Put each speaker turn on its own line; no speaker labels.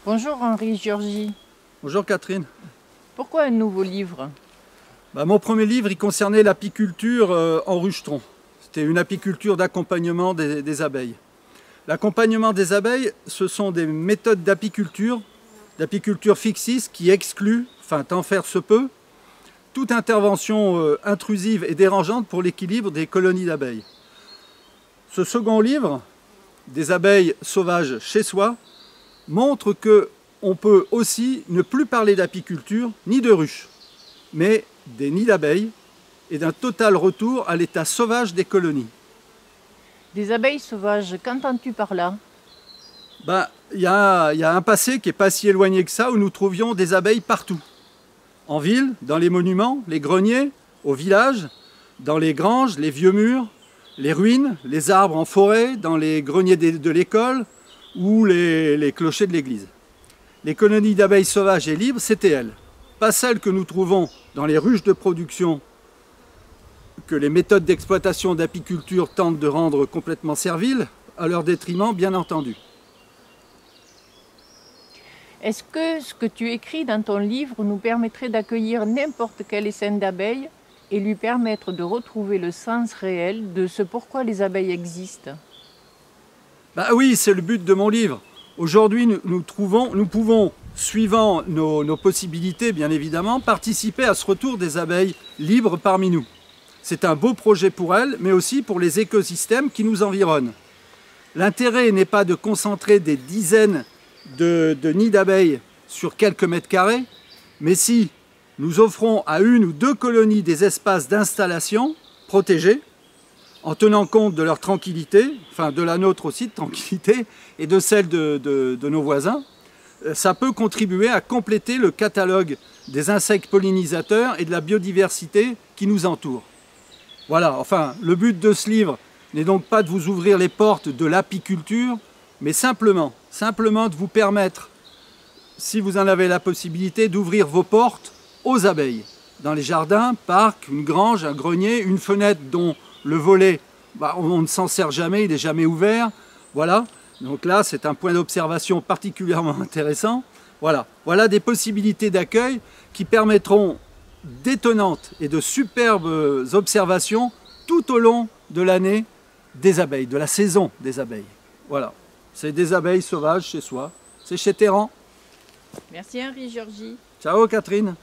Bonjour Henri Giorgi.
Bonjour Catherine.
Pourquoi un nouveau livre?
Mon premier livre il concernait l'apiculture en rucheton. C'était une apiculture d'accompagnement des abeilles. L'accompagnement des abeilles, ce sont des méthodes d'apiculture fixiste qui excluent, enfin tant faire se peut, toute intervention intrusive et dérangeante pour l'équilibre des colonies d'abeilles. Ce second livre, des abeilles sauvages chez soi, montre qu'on peut aussi ne plus parler d'apiculture ni de ruches, mais des nids d'abeilles et d'un total retour à l'état sauvage des colonies.
Des abeilles sauvages, qu'entends-tu par là?
Il y a un passé qui n'est pas si éloigné que ça où nous trouvions des abeilles partout. En ville, dans les monuments, les greniers, au village, dans les granges, les vieux murs, les ruines, les arbres en forêt, dans les greniers de l'école ou les clochers de l'église. Les colonies d'abeilles sauvages et libres, c'était elles. Pas celles que nous trouvons dans les ruches de production que les méthodes d'exploitation d'apiculture tentent de rendre complètement serviles, à leur détriment bien entendu.
Est-ce que ce que tu écris dans ton livre nous permettrait d'accueillir n'importe quel essaim d'abeilles et lui permettre de retrouver le sens réel de ce pourquoi les abeilles existent?
Oui, c'est le but de mon livre. Aujourd'hui, nous pouvons, suivant nos possibilités bien évidemment, participer à ce retour des abeilles libres parmi nous. C'est un beau projet pour elles, mais aussi pour les écosystèmes qui nous environnent. L'intérêt n'est pas de concentrer des dizaines de nids d'abeilles sur quelques mètres carrés, mais si nous offrons à une ou deux colonies des espaces d'installation protégés, en tenant compte de leur tranquillité, enfin de la nôtre aussi de tranquillité, et de celle de nos voisins, ça peut contribuer à compléter le catalogue des insectes pollinisateurs et de la biodiversité qui nous entoure. Voilà, enfin, le but de ce livre n'est donc pas de vous ouvrir les portes de l'apiculture, mais simplement de vous permettre, si vous en avez la possibilité, d'ouvrir vos portes aux abeilles. Dans les jardins, parcs, une grange, un grenier, une fenêtre dont le volet, on ne s'en sert jamais, il n'est jamais ouvert. Voilà, donc là c'est un point d'observation particulièrement intéressant. Voilà des possibilités d'accueil qui permettront d'étonnantes et de superbes observations tout au long de l'année des abeilles, de la saison des abeilles. Voilà, c'est des abeilles sauvages chez soi, c'est chez Terran.
Merci Henri Giorgi.
Ciao Catherine.